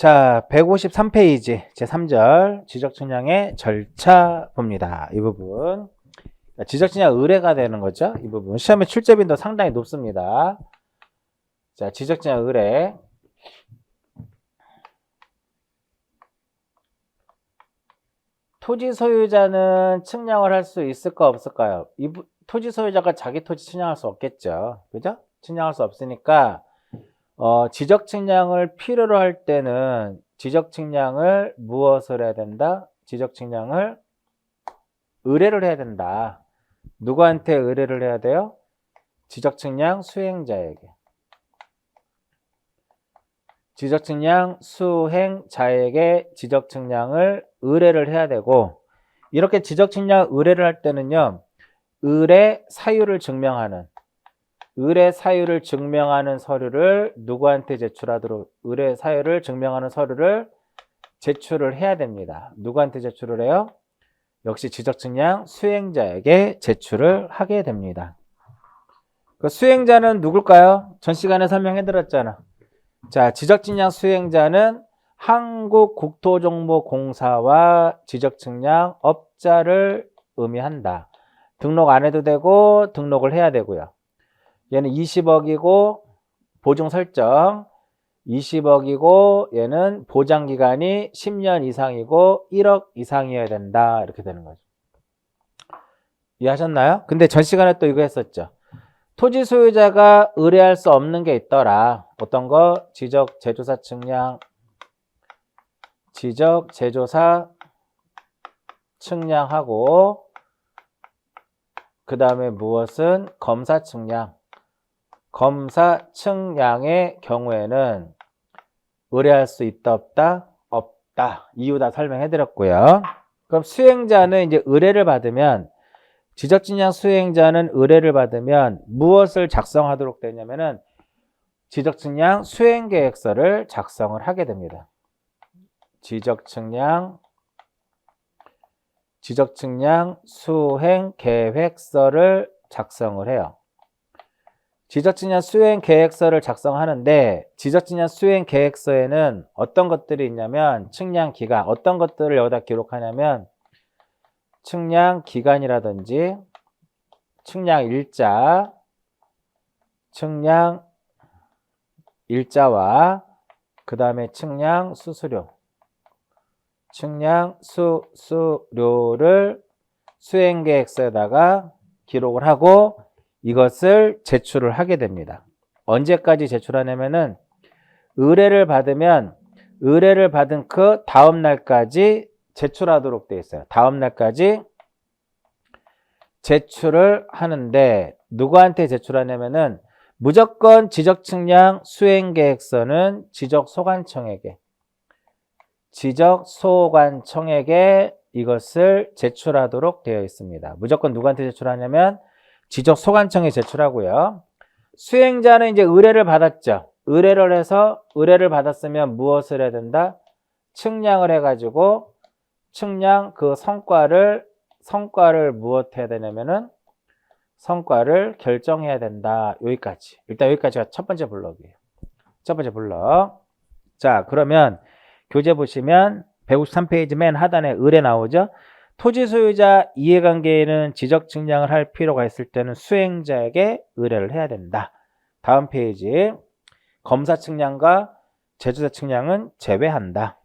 자, 153페이지 제3절 지적측량의 절차 봅니다. 이 부분. 지적측량 의뢰가 되는 거죠. 이 부분. 시험의 출제 빈도 상당히 높습니다. 자, 지적측량 의뢰. 토지 소유자는 측량을 할 수 있을까 없을까요? 토지 소유자가 자기 토지 측량할 수 없겠죠. 그죠? 측량할 수 없으니까 지적 측량을 필요로 할 때는 지적 측량을 무엇을 해야 된다? 지적 측량을 의뢰를 해야 된다. 누구한테 의뢰를 해야 돼요? 지적 측량 수행자에게. 지적 측량 수행자에게 지적 측량을 의뢰를 해야 되고, 이렇게 지적 측량 의뢰를 할 때는요, 의뢰 사유를 증명하는 서류를 누구한테 제출하도록, 의뢰 사유를 증명하는 서류를 제출을 해야 됩니다. 누구한테 제출을 해요? 역시 지적측량 수행자에게 제출을 하게 됩니다. 그 수행자는 누굴까요? 전 시간에 설명해 드렸잖아. 자, 지적측량 수행자는 한국국토정보공사와 지적측량 업자를 의미한다. 등록 안 해도 되고 등록을 해야 되고요. 얘는 20억이고 보증 설정 20억이고 얘는 보장기간이 10년 이상이고 1억 이상이어야 된다. 이렇게 되는 거죠. 이해하셨나요? 근데 전 시간에 또 이거 했었죠. 토지 소유자가 의뢰할 수 없는 게 있더라. 어떤 거? 지적 제조사 측량, 지적 제조사 측량하고 그 다음에 무엇은? 검사 측량. 검사 측량의 경우에는 의뢰할 수 있다 없다? 없다. 이유 다 설명해 드렸고요. 그럼 수행자는 이제 의뢰를 받으면, 지적측량 수행자는 의뢰를 받으면 무엇을 작성하도록 되냐면은 지적측량 수행계획서를 작성을 하게 됩니다. 지적측량 수행계획서를 작성을 해요. 지적측량 수행계획서를 작성하는데, 지적측량 수행계획서에는 어떤 것들이 있냐면 측량기간, 어떤 것들을 여기다 기록하냐면 측량기간이라든지 측량일자와 그 다음에 측량수수료를 수행계획서에다가 기록을 하고 이것을 제출을 하게 됩니다. 언제까지 제출하냐면은 의뢰를 받은 그 다음 날까지 제출하도록 되어 있어요. 다음 날까지 제출을 하는데, 누구한테 제출하냐면은 무조건 지적측량 수행계획서는 지적소관청에게 이것을 제출하도록 되어 있습니다. 무조건 누구한테 제출하냐면 지적소관청에 제출하고요. 수행자는 이제 의뢰를 받았죠. 의뢰를 받았으면 무엇을 해야 된다? 측량을 해가지고 측량 그 성과를 무엇 해야 되냐면은 성과를 결정해야 된다. 여기까지. 일단 여기까지가 첫 번째 블럭이에요. 첫 번째 블럭. 자, 그러면 교재 보시면 153페이지 맨 하단에 의뢰 나오죠? 토지 소유자 이해관계에는 지적 측량을 할 필요가 있을 때는 수행자에게 의뢰를 해야 된다. 다음 페이지. 검사 측량과 제조사 측량은 제외한다.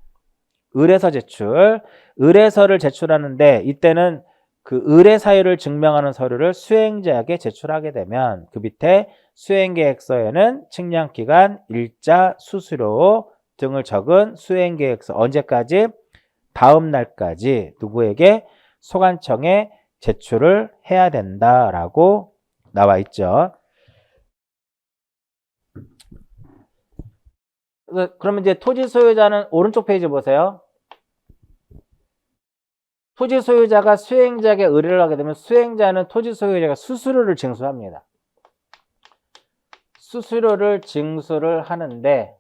의뢰서 제출. 의뢰서를 제출하는데 이때는 그 의뢰 사유를 증명하는 서류를 수행자에게 제출하게 되면 그 밑에 수행계획서에는 측량기간, 일자, 수수료 등을 적은 수행계획서 언제까지? 다음 날까지 누구에게? 소관청에 제출을 해야 된다라고 나와 있죠. 그러면 이제 토지 소유자는 오른쪽 페이지 보세요. 토지 소유자가 수행자에게 의뢰를 하게 되면 수행자는 토지 소유자가 수수료를 징수합니다. 수수료를 징수를 하는데,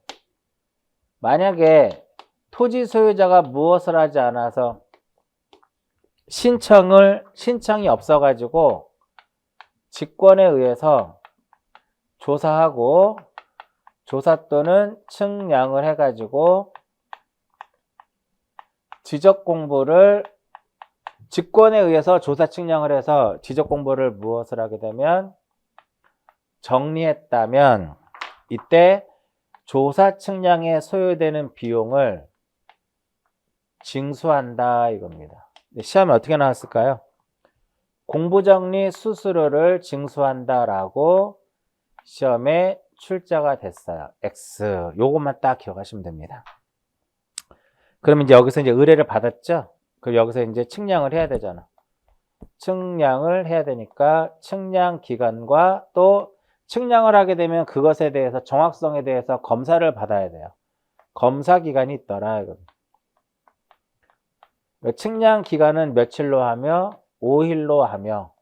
만약에 토지 소유자가 무엇을 하지 않아서 신청이 없어가지고 직권에 의해서 조사 또는 측량을 해가지고 지적 공부를 직권에 의해서 조사 측량을 해서 지적 공부를 무엇을 하게 되면 정리했다면 이때 조사 측량에 소요되는 비용을 징수한다 이겁니다. 시험에 어떻게 나왔을까요? 공부정리 수수료를 징수한다라고 시험에 출제가 됐어요. X. 요것만 딱 기억하시면 됩니다. 그럼 이제 여기서 이제 의뢰를 받았죠? 그럼 여기서 이제 측량을 해야 되잖아. 측량을 해야 되니까 측량 기관과 또 측량을 하게 되면 그것에 대해서 정확성에 대해서 검사를 받아야 돼요. 검사 기간이 있더라. 측량 기간은 며칠로 하며 5일로 하며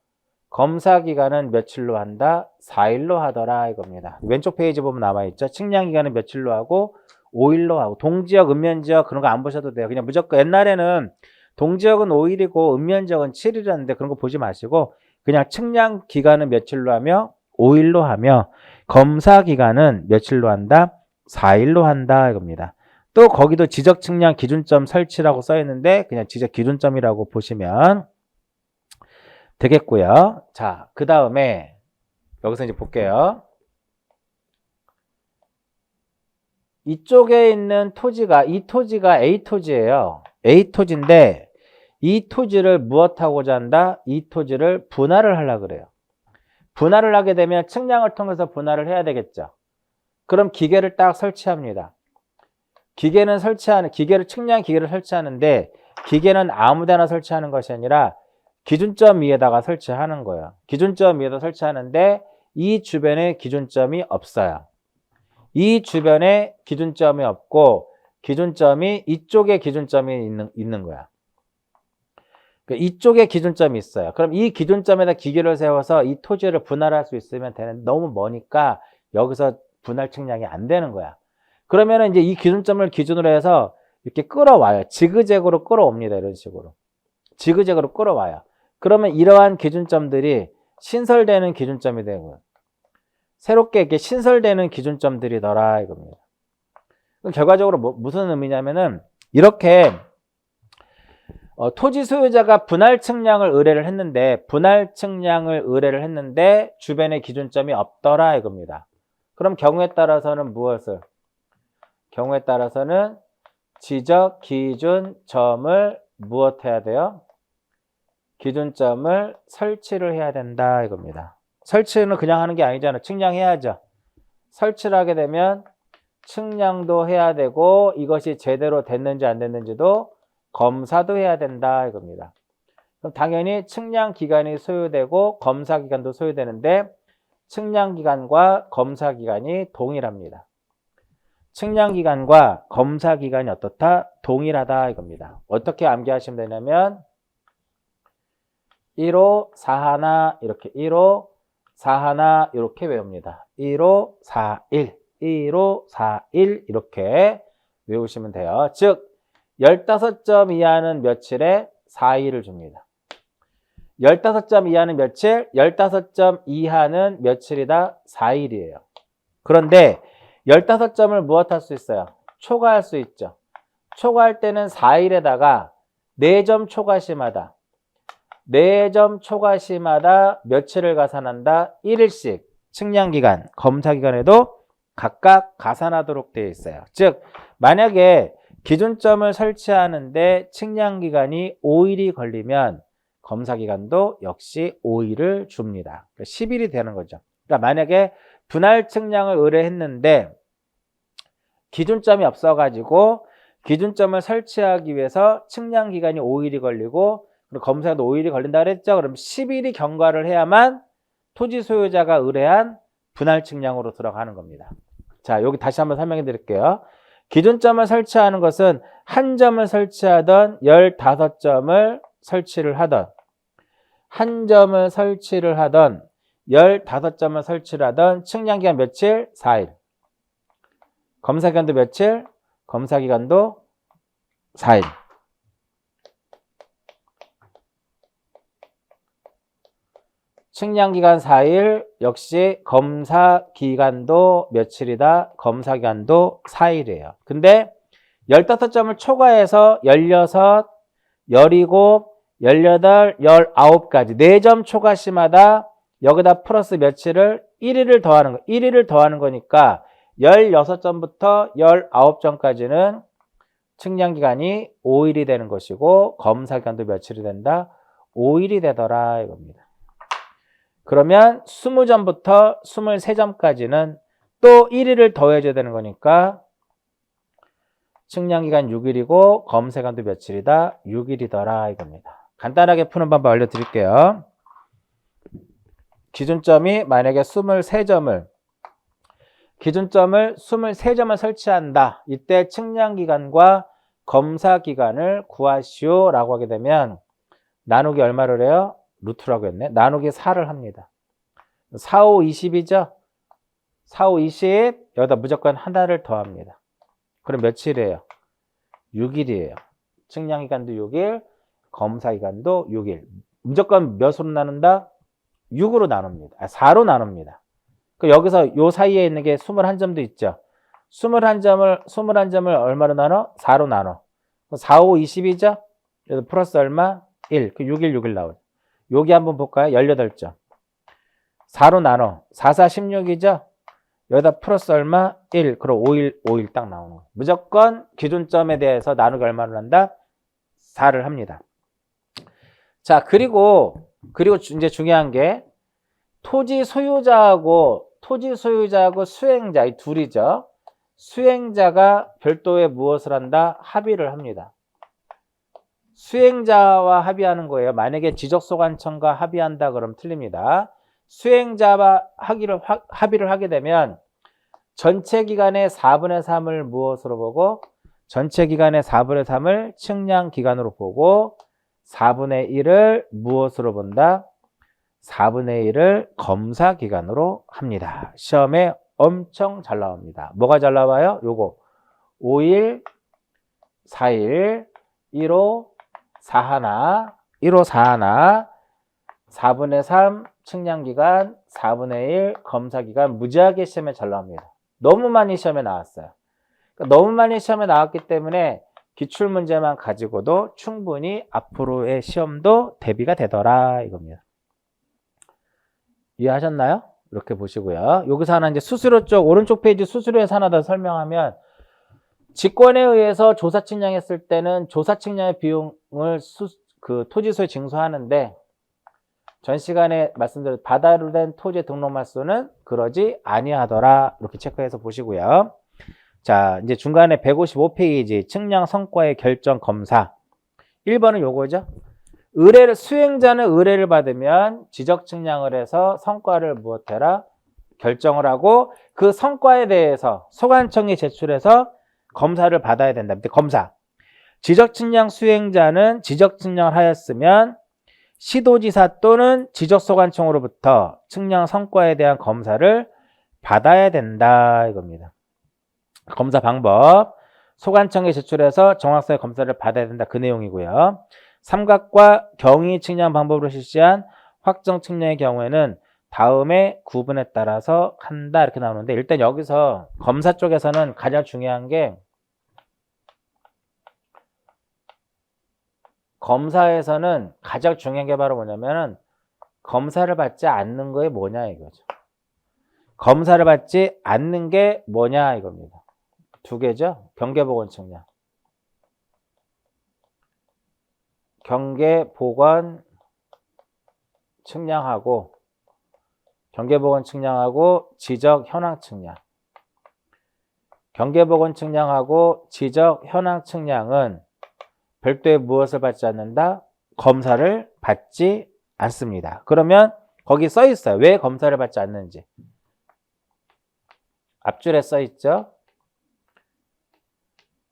검사 기간은 며칠로 한다? 4일로 하더라 이겁니다. 왼쪽 페이지 보면 남아있죠. 측량 기간은 며칠로 하고 5일로 하고 동지역, 읍면지역 그런 거 안 보셔도 돼요. 그냥 무조건 옛날에는 동지역은 5일이고 읍면지역은 7일이었는데 그런 거 보지 마시고 그냥 측량 기간은 며칠로 하며 5일로 하며 검사 기간은 며칠로 한다? 4일로 한다 이겁니다. 또 거기도 지적 측량 기준점 설치라고 써 있는데 그냥 지적 기준점이라고 보시면 되겠고요. 자, 그 다음에 여기서 이제 볼게요. 이쪽에 있는 토지가 이 토지가 A 토지예요. A 토지인데 이 토지를 무엇하고자 한다? 이 토지를 분할을 하려고 그래요. 분할을 하게 되면 측량을 통해서 분할을 해야 되겠죠. 그럼 기계를 딱 설치합니다. 기계를 측량 기계를 설치하는데 기계는 아무 데나 설치하는 것이 아니라 기준점 위에다가 설치하는 거예요. 기준점 위에다 설치하는데 이 주변에 기준점이 없어요. 이 주변에 기준점이 없고 기준점이 이쪽에 기준점이 있는 거야. 이쪽에 기준점이 있어요. 그럼 이 기준점에다 기계를 세워서 이 토지를 분할할 수 있으면 되는데 너무 머니까 여기서 분할 측량이 안 되는 거야. 그러면 이제 이 기준점을 기준으로 해서 이렇게 끌어와요. 지그재그로 끌어옵니다. 이런 식으로. 지그재그로 끌어와요. 그러면 이러한 기준점들이 신설되는 기준점이 되고요. 새롭게 이렇게 신설되는 기준점들이더라 이겁니다. 결과적으로 무슨 의미냐면은 이렇게 토지 소유자가 분할 측량을 의뢰를 했는데 주변에 기준점이 없더라 이겁니다. 그럼 경우에 따라서는 무엇을? 경우에 따라서는 지적 기준점을 무엇해야 돼요? 기준점을 설치를 해야 된다 이겁니다. 설치는 그냥 하는 게 아니잖아. 측량해야죠. 설치를 하게 되면 측량도 해야 되고 이것이 제대로 됐는지 안 됐는지도 검사도 해야 된다 이겁니다. 그럼 당연히 측량 기간이 소요되고 검사 기간도 소요되는데 측량 기간과 검사 기간이 동일합니다. 측량 기간과 검사 기간이 어떻다? 동일하다 이겁니다. 어떻게 암기하시면 되냐면 1호 4하나 이렇게 1호 4하나 이렇게 외웁니다. 1호 4일 1호 4일 이렇게 외우시면 돼요. 즉 15점 이하는 며칠에 4일을 줍니다. 15점 이하는 며칠? 15점 이하는 며칠이다? 4일이에요. 그런데 15점을 무엇할 수 있어요? 초과할 수 있죠. 초과할 때는 4일에다가 4점 초과시마다 4점 초과시마다 며칠을 가산한다? 1일씩 측량기간, 검사기간에도 각각 가산하도록 되어 있어요. 즉 만약에 기준점을 설치하는데 측량기간이 5일이 걸리면 검사기간도 역시 5일을 줍니다. 10일이 되는 거죠. 그러니까 만약에 분할 측량을 의뢰했는데 기준점이 없어가지고 기준점을 설치하기 위해서 측량기간이 5일이 걸리고 그리고 검사도 5일이 걸린다 그랬죠. 그럼 10일이 경과를 해야만 토지 소유자가 의뢰한 분할 측량으로 들어가는 겁니다. 자, 여기 다시 한번 설명해 드릴게요. 기준점을 설치하는 것은 한 점을 설치하던 15점을 설치를 하던 한 점을 설치를 하던 15점을 설치를 하던 측량기간 며칠? 4일. 검사기간도 며칠? 검사기간도 4일. 측량기간 4일 역시 검사기간도 며칠이다? 검사기간도 4일이에요. 근데 15점을 초과해서 16, 17, 18, 19까지 4점 초과시마다 여기다 플러스 며칠을 1일을 더하는 거. 1일을 더하는 거니까 16점부터 19점까지는 측량기간이 5일이 되는 것이고 검사기간도 며칠이 된다? 5일이 되더라 이겁니다. 그러면 20점부터 23점까지는 또 1일을 더해줘야 되는 거니까 측량기간 6일이고 검사기간도 며칠이다? 6일이더라 이겁니다. 간단하게 푸는 방법 알려드릴게요. 기준점이 만약에 23점을 설치한다. 이때 측량기간과 검사기간을 구하시오 라고 하게 되면 나누기 얼마를 해요? 루트라고 했네. 나누기 4를 합니다. 4, 5, 20이죠? 4, 5, 20 여기다 무조건 하나를 더합니다. 그럼 며칠이에요? 6일이에요. 측량기간도 6일, 검사기간도 6일. 무조건 몇으로 나눈다? 6으로 나눕니다. 4로 나눕니다. 여기서 요 사이에 있는 게 21점도 있죠. 21점을 얼마로 나눠? 4로 나눠. 4, 5, 20이죠? 그래서 플러스 얼마? 1. 6일 나오죠. 여기 한번 볼까요? 18점. 4로 나눠. 4, 4, 16이죠? 여기다 플러스 얼마? 1. 그럼 5일 딱 나오는 거예요. 무조건 기준점에 대해서 나누기 얼마를 한다? 4를 합니다. 자, 그리고 이제 중요한 게 토지 소유자하고 수행자 이 둘이죠. 수행자가 별도의 무엇을 한다? 합의를 합니다. 수행자와 합의하는 거예요. 만약에 지적소관청과 합의한다 그러면 틀립니다. 수행자와 합의를 하게 되면 전체 기간의 4분의 3을 무엇으로 보고 전체 기간의 4분의 3을 측량 기간으로 보고 4분의 1을 무엇으로 본다? 4분의 1을 검사 기간으로 합니다. 시험에 엄청 잘 나옵니다. 뭐가 잘 나와요? 요거 5일, 4일, 1호, 4하나, 1호 4하나, 4분의 3 측량기간, 4분의 1 검사기간 무지하게 시험에 잘 나옵니다. 너무 많이 시험에 나왔어요. 그러니까 너무 많이 시험에 나왔기 때문에 기출문제만 가지고도 충분히 앞으로의 시험도 대비가 되더라 이겁니다. 이해하셨나요? 이렇게 보시고요. 여기서 하나 이제 수수료 쪽 오른쪽 페이지 수수료에서 하나 더 설명하면 직권에 의해서 조사 측량했을 때는 조사 측량의 비용을 토지소에 징수하는데 전 시간에 말씀드린 바다로 된 토지 등록 말소는 그러지 아니하더라. 이렇게 체크해서 보시고요. 자, 이제 중간에 155페이지 측량 성과의 결정 검사. 1번은 요거죠. 수행자는 의뢰를 받으면 지적 측량을 해서 성과를 무엇해라? 결정을 하고 그 성과에 대해서 소관청에 제출해서 검사를 받아야 된다. 밑에 검사. 지적 측량 수행자는 지적 측량을 하였으면 시도지사 또는 지적소관청으로부터 측량 성과에 대한 검사를 받아야 된다 이겁니다. 검사 방법. 소관청에 제출해서 정확하게 검사를 받아야 된다. 그 내용이고요. 삼각과 경위 측량 방법으로 실시한 확정 측량의 경우에는 다음의 구분에 따라서 한다 이렇게 나오는데 일단 여기서 검사 쪽에서는 가장 중요한 게 검사에서는 가장 중요한 게 바로 뭐냐면은 검사를 받지 않는 거에 뭐냐 이거죠. 검사를 받지 않는 게 뭐냐 이겁니다. 두 개죠. 경계보건 측량. 경계보건 측량하고 지적 현황 측량. 경계보건 측량하고 지적 현황 측량은 별도의 무엇을 받지 않는다? 검사를 받지 않습니다. 그러면 거기 써 있어요. 왜 검사를 받지 않는지. 앞줄에 써 있죠.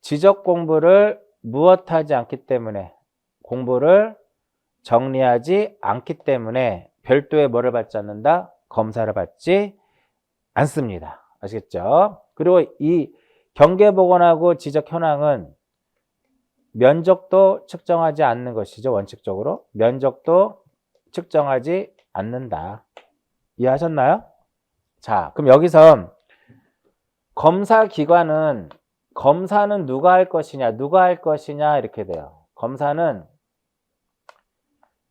지적 공부를 무엇하지 않기 때문에 공부를 정리하지 않기 때문에 별도의 뭐를 받지 않는다? 검사를 받지 않습니다. 아시겠죠? 그리고 이 경계보건하고 지적 현황은 면적도 측정하지 않는 것이죠. 원칙적으로. 면적도 측정하지 않는다. 이해하셨나요? 자, 그럼 여기서 검사 기관은 검사는 누가 할 것이냐, 누가 할 것이냐 이렇게 돼요. 검사는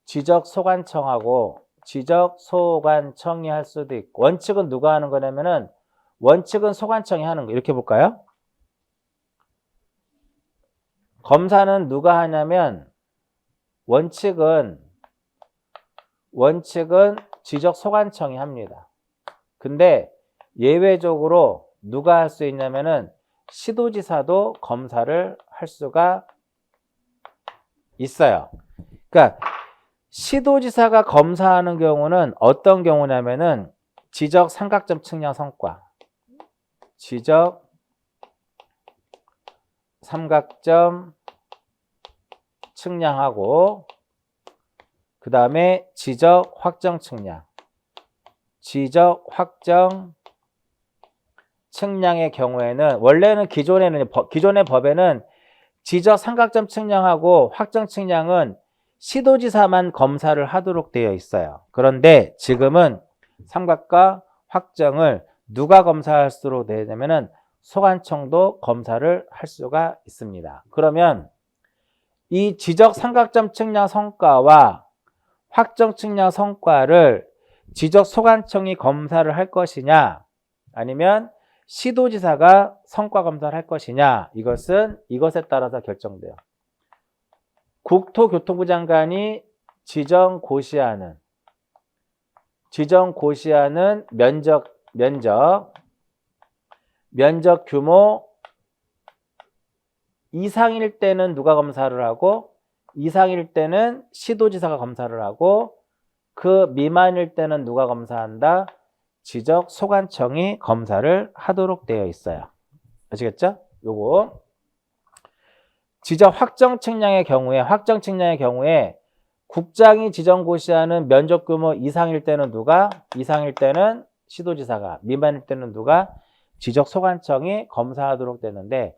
지적소관청하고 지적소관청이 할 수도 있고, 원칙은 누가 하는 거냐면은 원칙은 소관청이 하는 거. 이렇게 볼까요? 검사는 누가 하냐면 원칙은 지적소관청이 합니다. 근데 예외적으로 누가 할 수 있냐면은 시도지사도 검사를 할 수가 있어요. 그러니까 시도지사가 검사하는 경우는 어떤 경우냐면은 지적 삼각점 측량 성과, 지적 삼각점 측량하고 그 다음에 지적 확정 측량, 지적 확정 측량의 경우에는 원래는 기존의 법에는 지적 삼각점 측량하고 확정 측량은 시도지사만 검사를 하도록 되어 있어요. 그런데 지금은 삼각과 확정을 누가 검사할 수록 되냐면은 소관청도 검사를 할 수가 있습니다. 그러면 이 지적 삼각점 측량 성과와 확정 측량 성과를 지적 소관청이 검사를 할 것이냐, 아니면 시도지사가 성과 검사를 할 것이냐, 이것에 따라서 결정돼요. 국토교통부 장관이 지정고시하는 면적 규모 이상일 때는 누가 검사를 하고, 이상일 때는 시도지사가 검사를 하고, 그 미만일 때는 누가 검사한다? 지적 소관청이 검사를 하도록 되어 있어요. 아시겠죠? 요거 지적 확정 측량의 경우에 국장이 지정고시하는 면적 규모 이상일 때는 누가? 이상일 때는 시도지사가, 미만일 때는 누가? 지적 소관청이 검사하도록 되는데,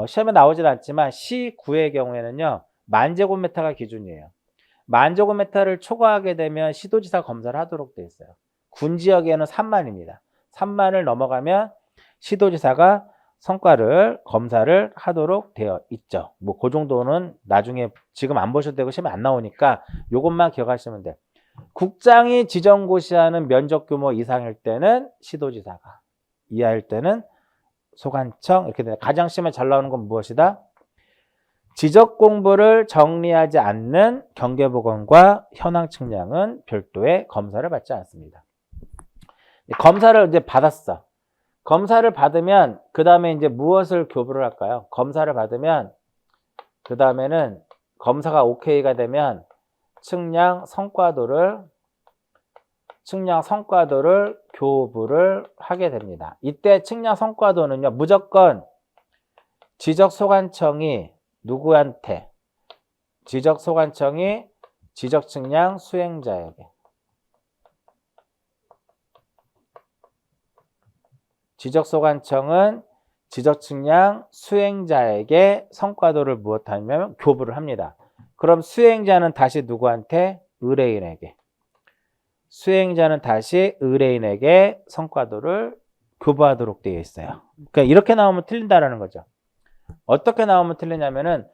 시험에 나오질 않지만 시구의 경우에는요, 만제곱미터가 기준이에요. 만제곱미터를 초과하게 되면 시도지사 검사를 하도록 되어 있어요. 군 지역에는 3만입니다. 3만을 넘어가면 시도지사가 성과를 검사를 하도록 되어 있죠. 뭐 그 정도는 나중에 지금 안 보셔도 되고 시험에 안 나오니까 요것만 기억하시면 돼요. 국장이 지정고시하는 면적 규모 이상일 때는 시도지사가, 이하일 때는 소관청, 이렇게 돼요. 가장 시험에 잘 나오는 건 무엇이다? 지적 공부를 정리하지 않는 경계보건과 현황 측량은 별도의 검사를 받지 않습니다. 검사를 이제 받았어. 검사를 받으면 그 다음에 이제 무엇을 교부를 할까요? 검사를 받으면 그 다음에는 검사가 오케이가 되면 측량 성과도를 교부를 하게 됩니다. 이때 측량 성과도는요, 무조건 지적소관청이 누구한테? 지적소관청이 지적측량 수행자에게, 지적소관청은 지적측량 수행자에게 성과도를 무엇하냐면 교부를 합니다. 그럼 수행자는 다시 누구한테? 의뢰인에게. 수행자는 다시 의뢰인에게 성과도를 교부하도록 되어 있어요. 그러니까 이렇게 나오면 틀린다라는 거죠. 어떻게 나오면 틀리냐면은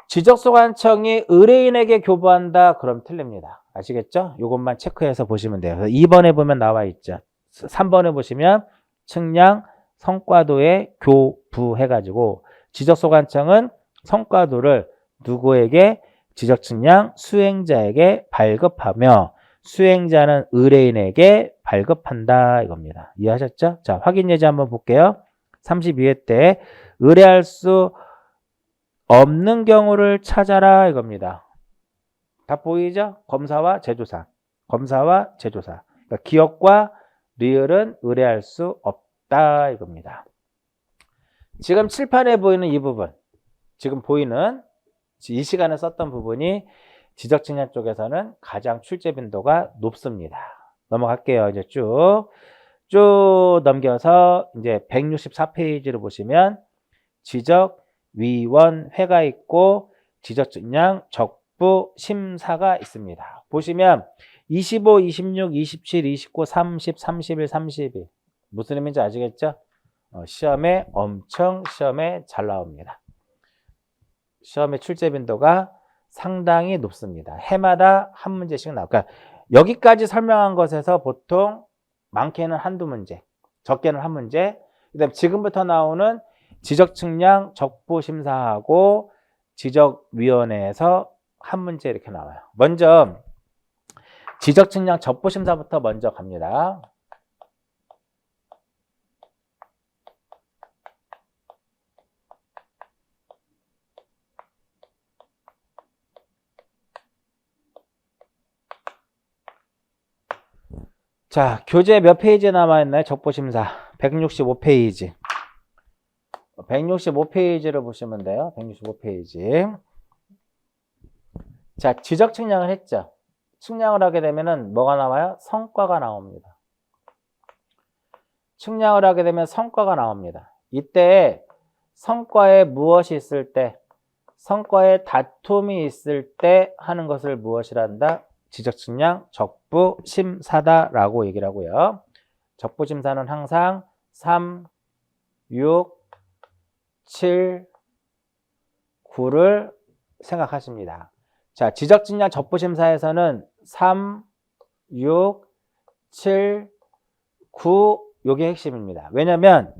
지적소관청이 의뢰인에게 교부한다, 그럼 틀립니다. 아시겠죠? 이것만 체크해서 보시면 돼요. 2번에 보면 나와 있죠. 3번에 보시면 측량 성과도에 교부해가지고 지적소관청은 성과도를 누구에게? 지적측량 수행자에게 발급하며 수행자는 의뢰인에게 발급한다, 이겁니다. 이해하셨죠? 자, 확인 예제 한번 볼게요. 32회 때 의뢰할 수 없는 경우를 찾아라, 이겁니다. 다 보이죠? 검사와 제조사. 그러니까 기억과 리을은 의뢰할 수 없다, 이겁니다. 지금 칠판에 보이는 이 부분, 지금 보이는 이 시간에 썼던 부분이 지적측량 쪽에서는 가장 출제 빈도가 높습니다. 넘어갈게요. 이제 쭉 넘겨서 이제 164페이지를 보시면 지적위원회가 있고 지적측량 적부 심사가 있습니다. 보시면 25, 26, 27, 29, 30, 31, 32 무슨 의미인지 아시겠죠? 시험에 엄청 잘 나옵니다. 시험의 출제 빈도가 상당히 높습니다. 해마다 한 문제씩 나와요. 그러니까 여기까지 설명한 것에서 보통 많게는 한두 문제, 적게는 한 문제, 그다음 지금부터 나오는 지적 측량 적부 심사하고 지적위원회에서 한 문제 이렇게 나와요. 먼저 지적 측량 적부 심사부터 먼저 갑니다. 자, 교재 몇 페이지 남아있나요? 적부심사 165페이지. 165페이지를 보시면 돼요. 165페이지. 자, 지적 측량을 했죠. 측량을 하게 되면은 뭐가 나와요? 성과가 나옵니다. 측량을 하게 되면 성과가 나옵니다. 이때 성과에 무엇이 있을 때, 성과에 다툼이 있을 때 하는 것을 무엇이란다? 지적 측량 적부 심사다라고 얘기를 하고요. 적부 심사는 항상 3, 6, 7, 9를 생각하십니다. 자, 지적 측량 적부 심사에서는 3, 6, 7, 9 요게 핵심입니다. 왜냐면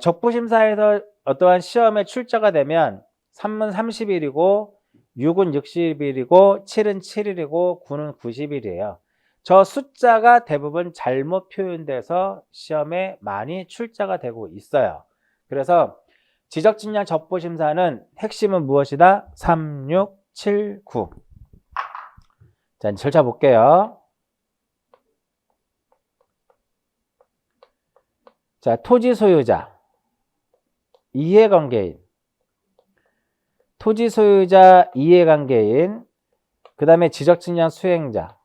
적부 심사에서 어떠한 시험에 출제가 되면 3은 30일이고 6은 60일이고 7은 7일이고 9는 90일이에요. 저 숫자가 대부분 잘못 표현돼서 시험에 많이 출제가 되고 있어요. 그래서 지적 측량 적부 심사는 핵심은 무엇이다? 3, 6, 7, 9. 자, 이제 절차 볼게요. 자, 토지 소유자, 이해관계인, 토지 소유자, 이해관계인, 그 다음에 지적 측량 수행자,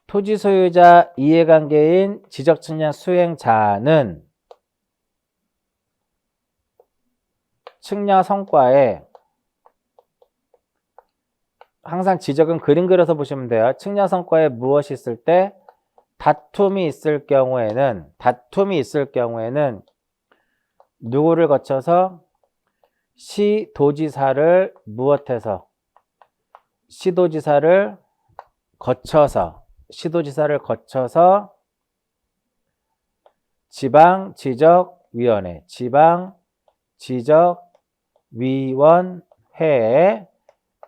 토지 소유자, 이해관계인, 지적 측량 수행자는 측량 성과에 항상 지적은 그림 그려서 보시면 돼요. 측량 성과에 무엇이 있을 때 다툼이 있을 경우에는 누구를 거쳐서 시도지사를 무엇해서 시도지사를 거쳐서 지방지적위원회에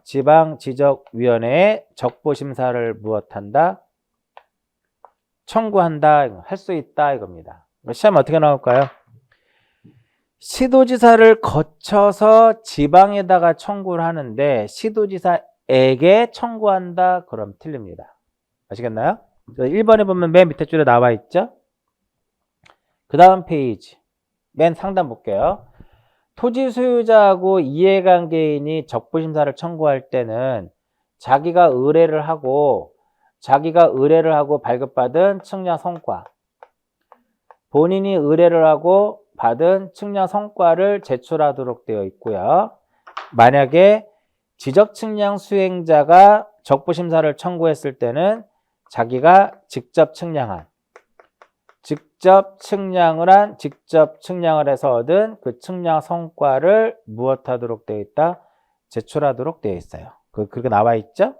지방지적위원회에 적부심사를 무엇한다? 청구한다. 할 수 있다 이겁니다. 시험 어떻게 나올까요? 시도지사를 거쳐서 지방에다가 청구를 하는데 시도지사에게 청구한다. 그럼 틀립니다. 아시겠나요? 1번에 보면 맨 밑에 줄에 나와 있죠? 그 다음 페이지 맨 상단 볼게요. 토지 소유자하고 이해관계인이 적부심사를 청구할 때는 자기가 의뢰를 하고 발급받은 측량 성과, 본인이 의뢰를 하고 받은 측량 성과를 제출하도록 되어 있고요. 만약에 지적 측량 수행자가 적부심사를 청구했을 때는 자기가 직접 측량을 해서 얻은 그 측량 성과를 무엇하도록 되어 있다? 제출하도록 되어 있어요. 그렇게 나와 있죠?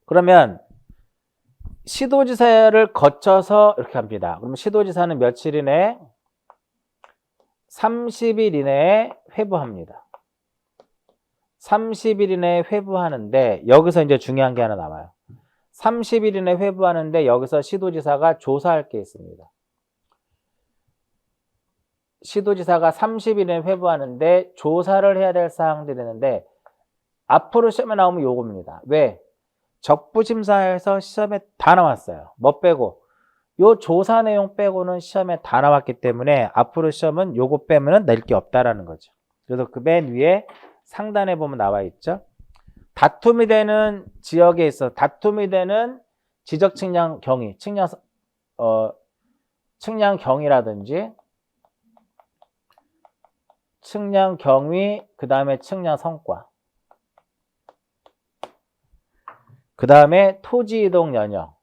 그러면 시도지사를 거쳐서 이렇게 합니다. 그러면 시도지사는 며칠 이내에? 30일 이내에 회부합니다. 30일 이내에 회부하는데 여기서 이제 중요한 게 하나 나와요. 30일 이내에 회부하는데 여기서 시도지사가 조사할 게 있습니다. 시도지사가 30일에 회부하는데 조사를 해야 될 사항들이 있는데 앞으로 시험에 나오면 요겁니다. 왜? 적부심사에서 시험에 다 나왔어요. 뭐 빼고? 요 조사 내용 빼고는 시험에 다 나왔기 때문에 앞으로 시험은 요거 빼면은 낼 게 없다라는 거죠. 그래서 그 맨 위에 상단에 보면 나와 있죠. 다툼이 되는 지역에 있어 다툼이 되는 지적 측량 경위, 측량 경위라든지 측량 경위, 그 다음에 측량 성과. 그 다음에 토지이동 연역.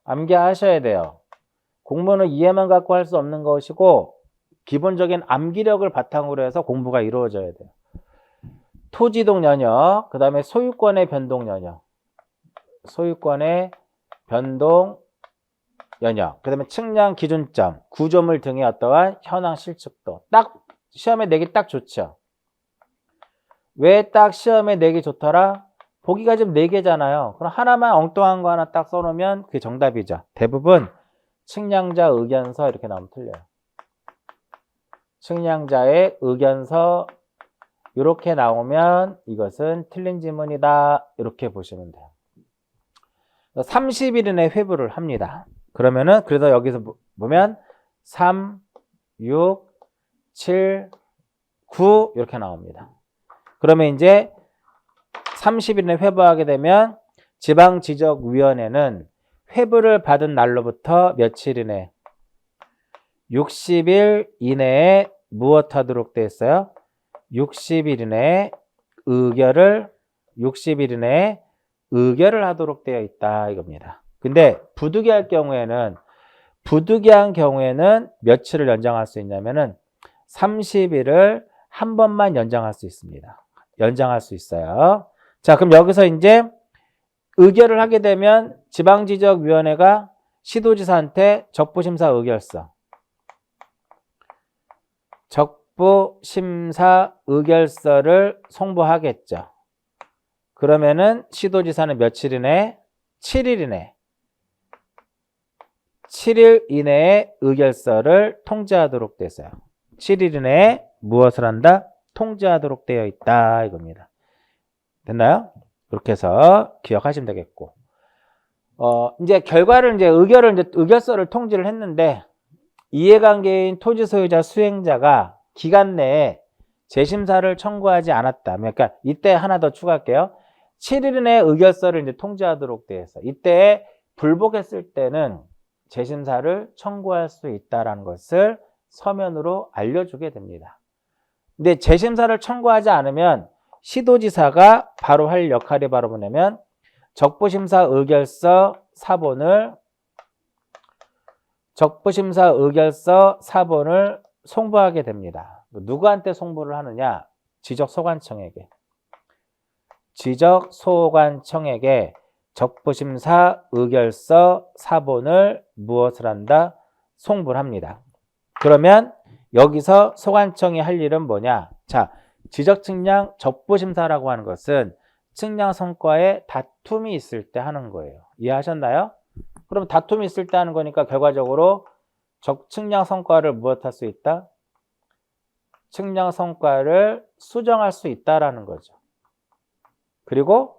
암기하셔야 돼요. 공부는 이해만 갖고 할 수 없는 것이고 기본적인 암기력을 바탕으로 해서 공부가 이루어져야 돼요. 토지이동 연역, 그 다음에 소유권의 변동 연역. 소유권의 변동 연역. 그 다음에 측량 기준점, 구조물 등의 어떠한 현황 실측도. 딱 시험에 내기 딱 좋죠. 왜 딱 시험에 내기 좋더라? 보기가 지금 4개잖아요. 그럼 하나만 엉뚱한 거 하나 딱 써놓으면 그게 정답이죠. 대부분 측량자 의견서 이렇게 나오면 틀려요. 측량자의 의견서 이렇게 나오면 이것은 틀린 지문이다. 이렇게 보시면 돼요. 30일 이내 회부를 합니다. 그러면은 그래서 여기서 보면 3, 6, 7, 9 이렇게 나옵니다. 그러면 이제 30일 이내 회부하게 되면 지방지적위원회는 회부를 받은 날로부터 며칠 이내 60일 이내에 무엇하도록 되어 있어요? 60일 이내에 의결을 60일 이내에 의결을 하도록 되어 있다 이겁니다. 근데 부득이할 경우에는 부득이한 경우에는 며칠을 연장할 수 있냐면은 30일을 한 번만 연장할 수 있습니다. 연장할 수 있어요. 자, 그럼 여기서 이제 의결을 하게 되면 지방지적위원회가 시도지사한테 적부심사 의결서 적부심사 의결서를 송부하겠죠. 그러면은 시도지사는 며칠 이내? 7일 이내. 7일 이내에 의결서를 통지하도록 되어 있어요. 7일 이내에 무엇을 한다? 통지하도록 되어 있다 이겁니다. 됐나요? 그렇게 해서 기억하시면 되겠고. 이제 결과를 이제 의결서를 통지를 했는데 이해관계인 토지 소유자 수행자가 기간 내에 재심사를 청구하지 않았다. 그러니까 이때 하나 더 추가할게요. 7일 이내에 의결서를 이제 통지하도록 되어 있어요. 이때 불복했을 때는 재심사를 청구할 수 있다는 것을 서면으로 알려주게 됩니다. 근데 재심사를 청구하지 않으면 시도지사가 바로 할 역할이 바로 뭐냐면 적부심사 의결서 사본을 송부하게 됩니다. 누구한테 송부를 하느냐? 지적소관청에게. 지적소관청에게 적부심사 의결서 사본을 무엇을 한다? 송부를 합니다. 그러면 여기서 소관청이 할 일은 뭐냐? 자, 지적측량 적부심사라고 하는 것은 측량 성과에 다툼이 있을 때 하는 거예요. 이해하셨나요? 그럼 다툼이 있을 때 하는 거니까 결과적으로 측량 성과를 무엇할 수 있다? 측량 성과를 수정할 수 있다라는 거죠. 그리고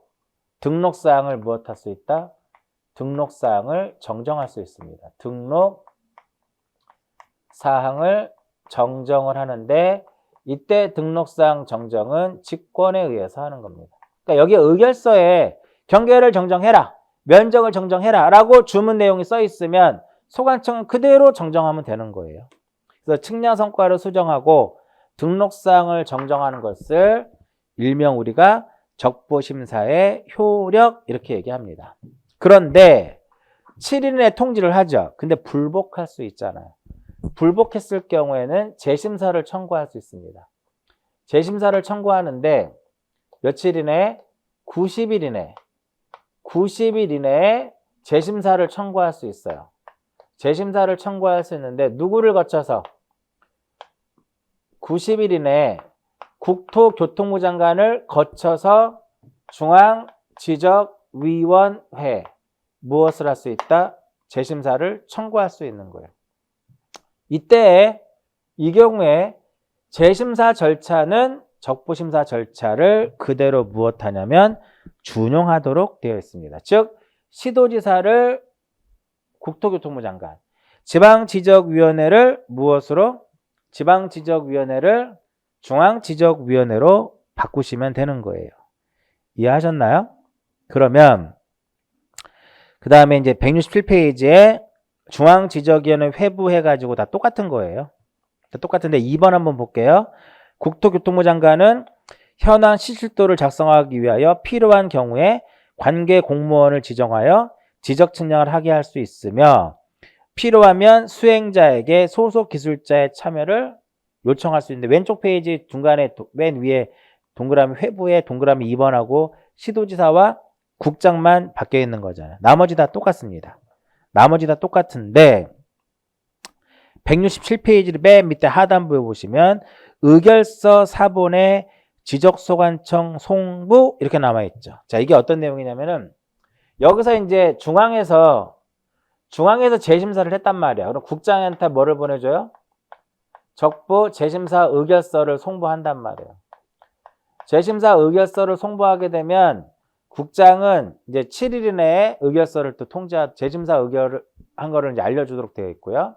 등록사항을 무엇할 수 있다? 등록사항을 정정할 수 있습니다. 등록사항을 정정을 하는데 이때 등록사항 정정은 직권에 의해서 하는 겁니다. 그러니까 여기 의결서에 경계를 정정해라, 면적을 정정해라 라고 주문 내용이 써 있으면 소관청은 그대로 정정하면 되는 거예요. 그래서 측량 성과를 수정하고 등록사항을 정정하는 것을 일명 우리가 적부심사의 효력 이렇게 얘기합니다. 그런데 7일에 통지를 하죠. 근데 불복할 수 있잖아요. 불복했을 경우에는 재심사를 청구할 수 있습니다. 재심사를 청구하는데 며칠 이내? 90일 이내. 90일 이내에 재심사를 청구할 수 있어요. 재심사를 청구할 수 있는데 누구를 거쳐서? 90일 이내에 국토교통부 장관을 거쳐서 중앙지적위원회 무엇을 할 수 있다? 재심사를 청구할 수 있는 거예요. 이때 이 경우에 재심사 절차는 적부심사 절차를 그대로 무엇하냐면 준용하도록 되어 있습니다. 즉 시도지사를 국토교통부 장관, 지방지적위원회를 무엇으로? 지방지적위원회를 중앙지적위원회로 바꾸시면 되는 거예요. 이해하셨나요? 그러면 그 다음에 이제 167페이지에 중앙지적위원회 회부해가지고 다 똑같은 거예요. 다 똑같은데 2번 한번 볼게요. 국토교통부 장관은 현황 시출도를 작성하기 위하여 필요한 경우에 관계 공무원을 지정하여 지적 측량을 하게 할 수 있으며 필요하면 수행자에게 소속 기술자의 참여를 요청할 수 있는데 왼쪽 페이지 중간에 맨 위에 동그라미 회부에 동그라미 2번하고 시도지사와 국장만 바뀌어 있는 거잖아요. 나머지 다 똑같습니다. 나머지 다 똑같은데 167페이지를 맨 밑에 하단부에 보시면 의결서 사본에 지적소관청 송부 이렇게 남아있죠. 자, 이게 어떤 내용이냐면은 여기서 이제 중앙에서 재심사를 했단 말이야. 그럼 국장한테 뭐를 보내줘요? 적부 재심사 의결서를 송부한단 말이에요. 재심사 의결서를 송부하게 되면 국장은 이제 7일 이내에 의결서를 또 재심사 의결을 한 거를 이제 알려주도록 되어 있고요.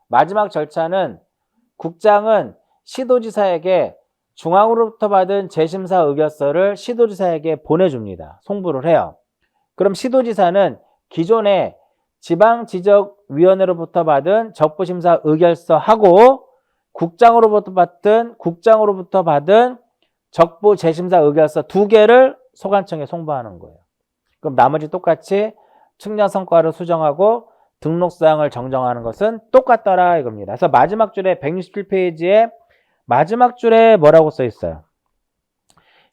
마지막 절차는 국장은 시도지사에게 중앙으로부터 받은 재심사 의결서를 시도지사에게 보내줍니다. 송부를 해요. 그럼 시도지사는 기존에 지방지적위원회로부터 받은 적부심사 의결서하고 국장으로부터 받은 적부 재심사 의결서 2개를 소관청에 송부하는 거예요. 그럼 나머지 똑같이 측량 성과를 수정하고 등록사항을 정정하는 것은 똑같더라 이겁니다. 그래서 마지막 줄에 167페이지에 마지막 줄에 뭐라고 써 있어요?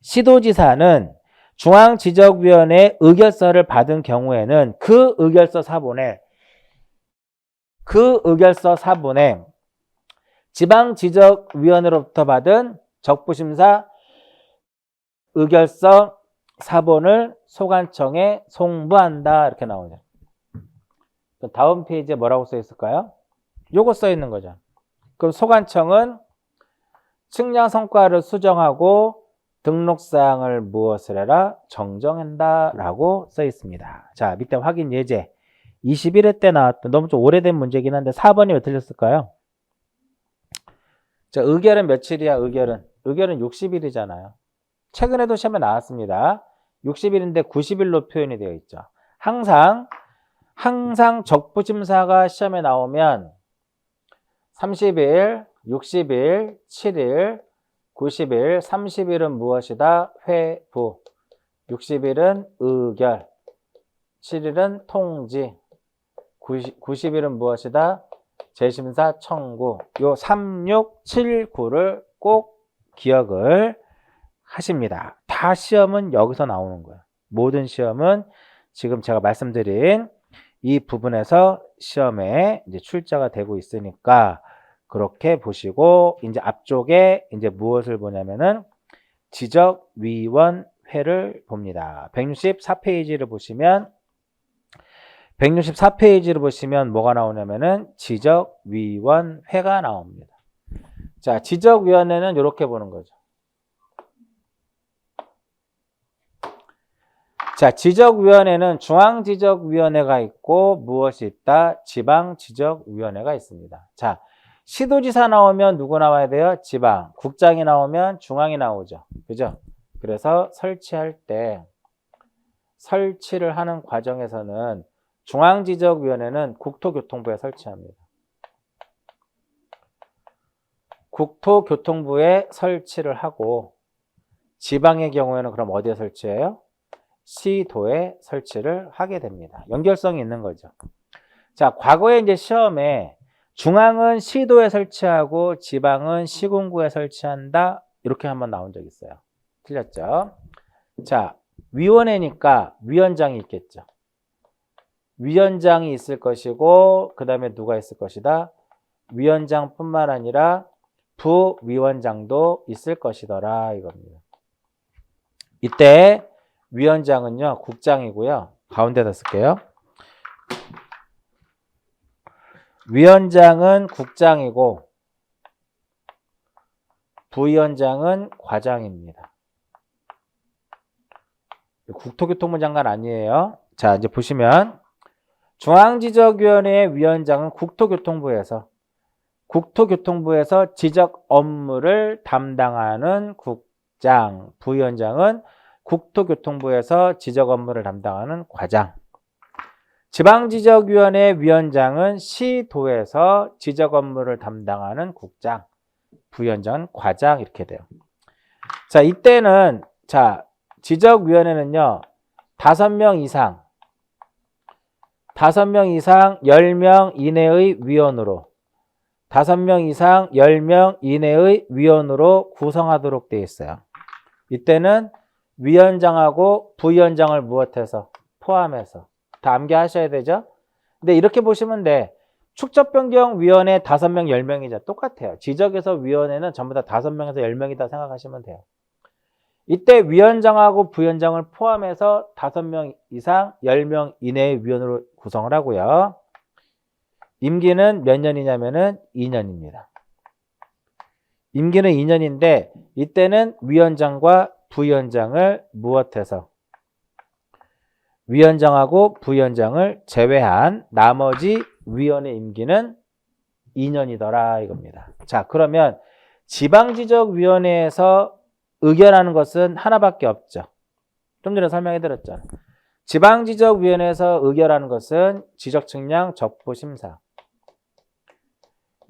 시도지사는 중앙지적위원회 의결서를 받은 경우에는 그 의결서 사본에 지방지적위원회로부터 받은 적부심사 의결서 사본을 소관청에 송부한다 이렇게 나오죠. 다음 페이지에 뭐라고 써 있을까요? 요거 써 있는 거죠. 그럼 소관청은 측량 성과를 수정하고 등록사항을 무엇을 해라? 정정한다 라고 써 있습니다. 자, 밑에 확인 예제 21회 때 나왔던 너무 좀 오래된 문제긴 한데 4번이 왜 틀렸을까요? 자, 의결은 며칠이야? 의결은 60일이잖아요. 최근에도 시험에 나왔습니다. 60일인데 90일로 표현이 되어 있죠. 항상 적부심사가 시험에 나오면 30일, 60일, 7일, 90일, 30일은 무엇이다? 회부. 60일은 의결. 7일은 통지. 90일은 무엇이다? 재심사 청구. 요 3, 6, 7, 9를 꼭 기억을 하십니다. 다 시험은 여기서 나오는 거예요. 모든 시험은 지금 제가 말씀드린 이 부분에서 시험에 이제 출제가 되고 있으니까 그렇게 보시고 이제 앞쪽에 이제 무엇을 보냐면은 지적위원회를 봅니다. 164페이지를 보시면 뭐가 나오냐면은 지적위원회가 나옵니다. 자, 지적위원회는 이렇게 보는 거죠. 자, 지적위원회는 중앙지적위원회가 있고 무엇이 있다? 지방지적위원회가 있습니다. 자, 시도지사 나오면 누구 나와야 돼요? 지방. 국장이 나오면 중앙이 나오죠. 그죠? 그래서 설치를 하는 과정에서는 중앙지적위원회는 국토교통부에 설치합니다. 국토교통부에 설치를 하고 지방의 경우에는 그럼 어디에 설치해요? 시도에 설치를 하게 됩니다. 연결성이 있는 거죠. 자, 과거에 이제 시험에 중앙은 시도에 설치하고 지방은 시군구에 설치한다. 이렇게 한번 나온 적 있어요. 틀렸죠? 자, 위원회니까 위원장이 있겠죠. 위원장이 있을 것이고 그 다음에 누가 있을 것이다? 위원장뿐만 아니라 부위원장도 있을 것이더라 이겁니다. 이때 위원장은요 국장이고요. 가운데다 쓸게요. 위원장은 국장이고 부위원장은 과장입니다. 국토교통부 장관 아니에요. 자, 이제 보시면 중앙지적위원회의 위원장은 국토교통부에서 지적 업무를 담당하는 국장, 부위원장은 국토교통부에서 지적 업무를 담당하는 과장, 지방지적위원회 위원장은 시도에서 지적 업무를 담당하는 국장, 부위원장은 과장 이렇게 돼요. 자, 이때는 자, 지적위원회는요. 5명 이상 10명 이내의 위원으로 5명 이상 10명 이내의 위원으로 구성하도록 되어 있어요. 이때는 위원장하고 부위원장을 무엇해서 포함해서 다 암기하셔야 되죠. 근데 이렇게 보시면 돼. 축적변경위원회 5명, 10명이죠. 똑같아요. 지적에서 위원회는 전부 다 5명에서 10명이다 생각하시면 돼요. 이때 위원장하고 부위원장을 포함해서 5명 이상 10명 이내의 위원으로 구성을 하고요. 임기는 몇 년이냐면은 2년입니다. 임기는 2년인데 이때는 위원장과 부위원장을 무엇해서 위원장하고 부위원장을 제외한 나머지 위원의 임기는 2년이더라 이겁니다. 자, 그러면 지방지적위원회에서 의결하는 것은 하나밖에 없죠. 좀 전에 설명해드렸죠. 지방지적위원회에서 의결하는 것은 지적측량 적부심사.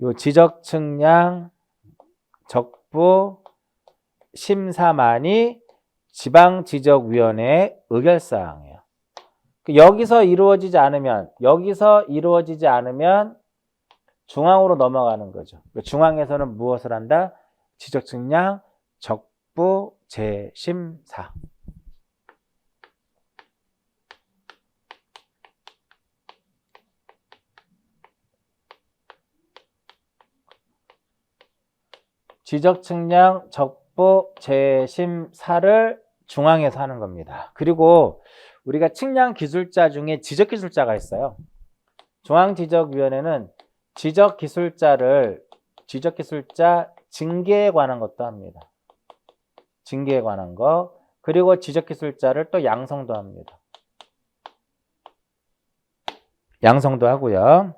요 지적측량 적부 심사만이 지방지적위원회의 의결사항이에요. 여기서 이루어지지 않으면 중앙으로 넘어가는 거죠. 중앙에서는 무엇을 한다? 지적측량 적부 재심사. 지적측량 적부 재심사를 중앙에서 하는 겁니다. 그리고 우리가 측량 기술자 중에 지적기술자가 있어요. 중앙지적위원회는 지적기술자 징계에 관한 것도 합니다. 징계에 관한 거. 그리고 지적기술자를 또 양성도 합니다. 양성도 하고요.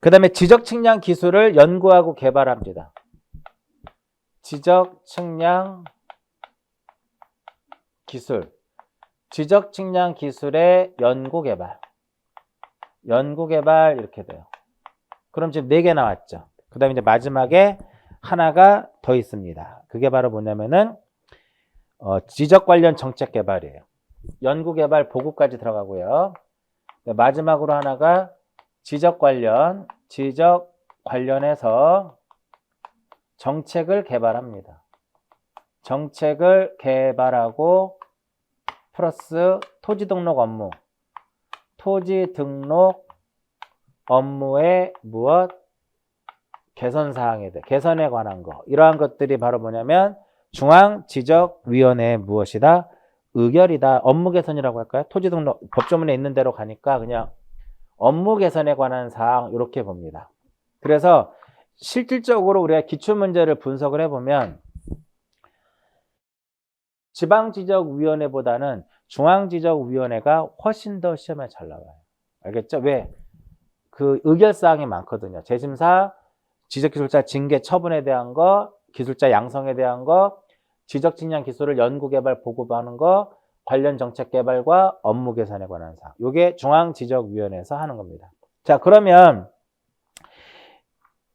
그 다음에 지적측량 기술을 연구하고 개발합니다. 지적측량 기술. 지적측량 기술의 연구개발 이렇게 돼요. 그럼 지금 4개 나왔죠. 그 다음에 이제 마지막에 하나가 더 있습니다. 그게 바로 뭐냐면은 지적 관련 정책 개발이에요. 연구개발 보고까지 들어가고요. 마지막으로 하나가 지적 관련해서 정책을 개발합니다. 정책을 개발하고 플러스 토지 등록 업무의 무엇? 개선에 관한 거. 이러한 것들이 바로 뭐냐면 중앙지적위원회의 무엇이다? 의결이다. 업무 개선이라고 할까요? 토지 등록 법조문에 있는 대로 가니까 그냥 업무 개선에 관한 사항 이렇게 봅니다. 그래서 실질적으로 우리가 기출문제를 분석을 해보면 지방지적위원회보다는 중앙지적위원회가 훨씬 더 시험에 잘 나와요. 알겠죠? 왜? 그 의결사항이 많거든요. 재심사, 지적기술자 징계 처분에 대한 거, 기술자 양성에 대한 거, 지적측량 기술을 연구개발 보고하는 거, 관련 정책 개발과 업무 개선에 관한 사항. 이게 중앙지적위원회에서 하는 겁니다. 자, 그러면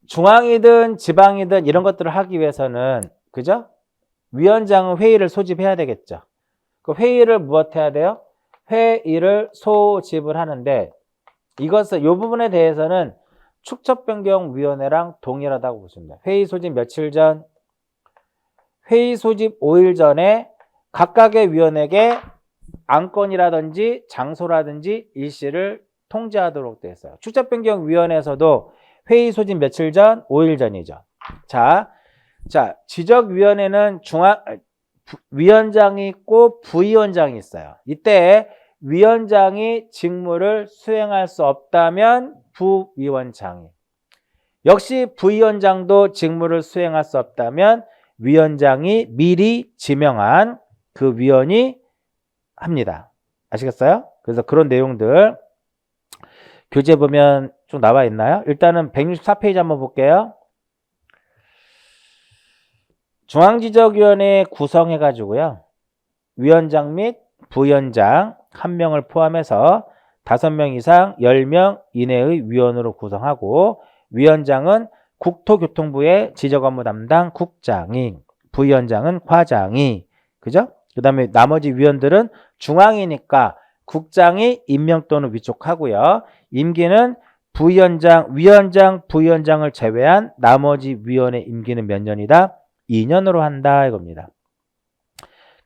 중앙이든 지방이든 이런 것들을 하기 위해서는 그죠? 위원장은 회의를 소집해야 되겠죠. 그 회의를 무엇해야 돼요? 회의를 소집을 하는데 이 부분에 대해서는 축적변경위원회랑 동일하다고 보시면 돼요. 회의 소집 며칠 전, 회의 소집 5일 전에 각각의 위원에게 안건이라든지 장소라든지 일시를 통지하도록 되어 있어요. 축적변경위원회에서도 회의 소집 며칠 전, 5일 전이죠. 자, 지적위원회는 위원장이 있고 부위원장이 있어요. 이때 위원장이 직무를 수행할 수 없다면 부위원장이. 역시 부위원장도 직무를 수행할 수 없다면 위원장이 미리 지명한 그 위원이 합니다. 아시겠어요? 그래서 그런 내용들 교재 보면 좀 나와 있나요? 일단은 164페이지 한번 볼게요. 중앙지적위원회 구성해가지고요. 위원장 및 부위원장 1명을 포함해서 5명 이상 10명 이내의 위원으로 구성하고 위원장은 국토교통부의 지적업무 담당 국장이 부위원장은 과장이, 그죠? 그 다음에 나머지 위원들은 중앙이니까 국장이 임명 또는 위촉하고요. 임기는 부위원장, 위원장, 부위원장을 제외한 나머지 위원의 임기는 몇 년이다? 2년으로 한다 이겁니다.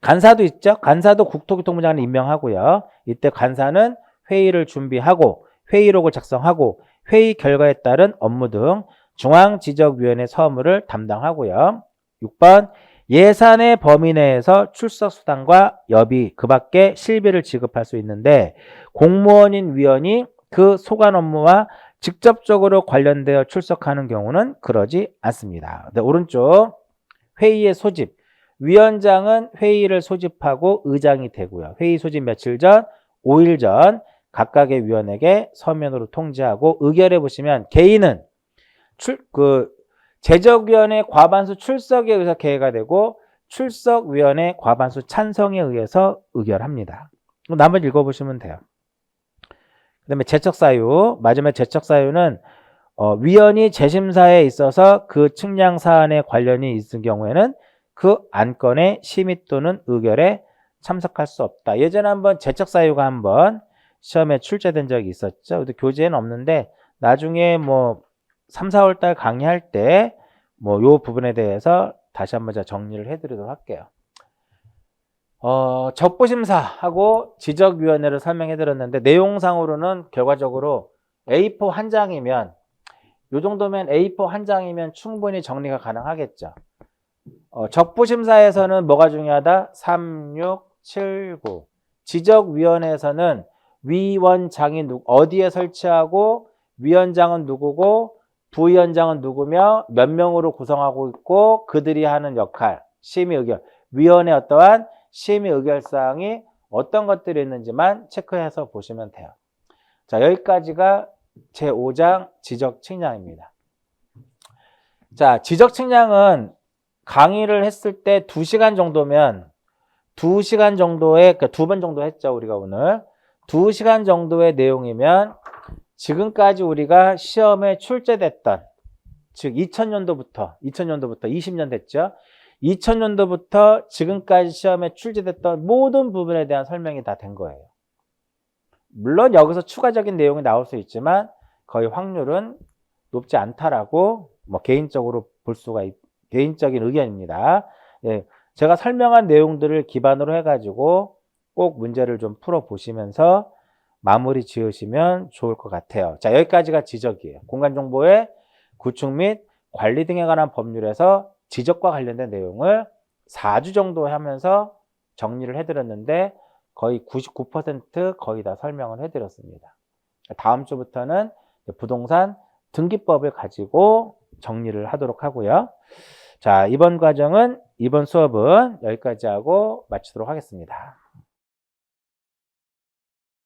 간사도 있죠? 간사도 국토교통부 장관이 임명하고요. 이때 간사는 회의를 준비하고 회의록을 작성하고 회의 결과에 따른 업무 등 중앙지적위원회 서무를 담당하고요. 6번 예산의 범위 내에서 출석수당과 여비, 그 밖에 실비를 지급할 수 있는데 공무원인 위원이 그 소관 업무와 직접적으로 관련되어 출석하는 경우는 그러지 않습니다. 네, 오른쪽 회의의 소집. 위원장은 회의를 소집하고 의장이 되고요. 회의 소집 며칠 전, 5일 전 각각의 위원에게 서면으로 통지하고 의결해 보시면 개인은 제적위원회 과반수 출석에 의해서 개회가 되고 출석위원회 과반수 찬성에 의해서 의결합니다. 나머지 읽어보시면 돼요. 그 다음에 제척사유. 마지막에 제척사유는 위원이 재심사에 있어서 그 측량 사안에 관련이 있을 경우에는 그 안건의 심의 또는 의결에 참석할 수 없다. 예전에 한번 제척사유가 한번 시험에 출제된 적이 있었죠. 근데 교재에는 없는데 나중에 뭐 3, 4월 달 강의할 때 뭐 요 부분에 대해서 다시 한번 제가 정리를 해드리도록 할게요. 적부심사하고 지적위원회를 설명해드렸는데 내용상으로는 결과적으로 A4 한 장이면 요 정도면 A4 한 장이면 충분히 정리가 가능하겠죠. 적부심사에서는 뭐가 중요하다? 3, 6, 7, 9. 지적위원회에서는 위원장이 어디에 설치하고 위원장은 누구고 부위원장은 누구며 몇 명으로 구성하고 있고 그들이 하는 역할, 심의 의결, 위원회 어떠한 심의 의결사항이 어떤 것들이 있는지만 체크해서 보시면 돼요. 자, 여기까지가 제5장 지적측량입니다. 자, 지적측량은 강의를 했을 때 2시간 정도면 2시간 정도의, 그러니까 2번 정도 했죠, 우리가 오늘. 2시간 정도의 내용이면 지금까지 우리가 시험에 출제됐던, 즉 2000년도부터 20년 됐죠. 2000년도부터 지금까지 시험에 출제됐던 모든 부분에 대한 설명이 다 된 거예요. 물론 여기서 추가적인 내용이 나올 수 있지만 거의 확률은 높지 않다라고 뭐 개인적으로 볼 수가 개인적인 의견입니다. 예, 제가 설명한 내용들을 기반으로 해가지고 꼭 문제를 좀 풀어보시면서 마무리 지으시면 좋을 것 같아요. 자, 여기까지가 지적이에요. 공간정보의 구축 및 관리 등에 관한 법률에서 지적과 관련된 내용을 4주 정도 하면서 정리를 해드렸는데 거의 99% 거의 다 설명을 해드렸습니다. 다음 주부터는 부동산 등기법을 가지고 정리를 하도록 하고요. 자, 이번 수업은 여기까지 하고 마치도록 하겠습니다.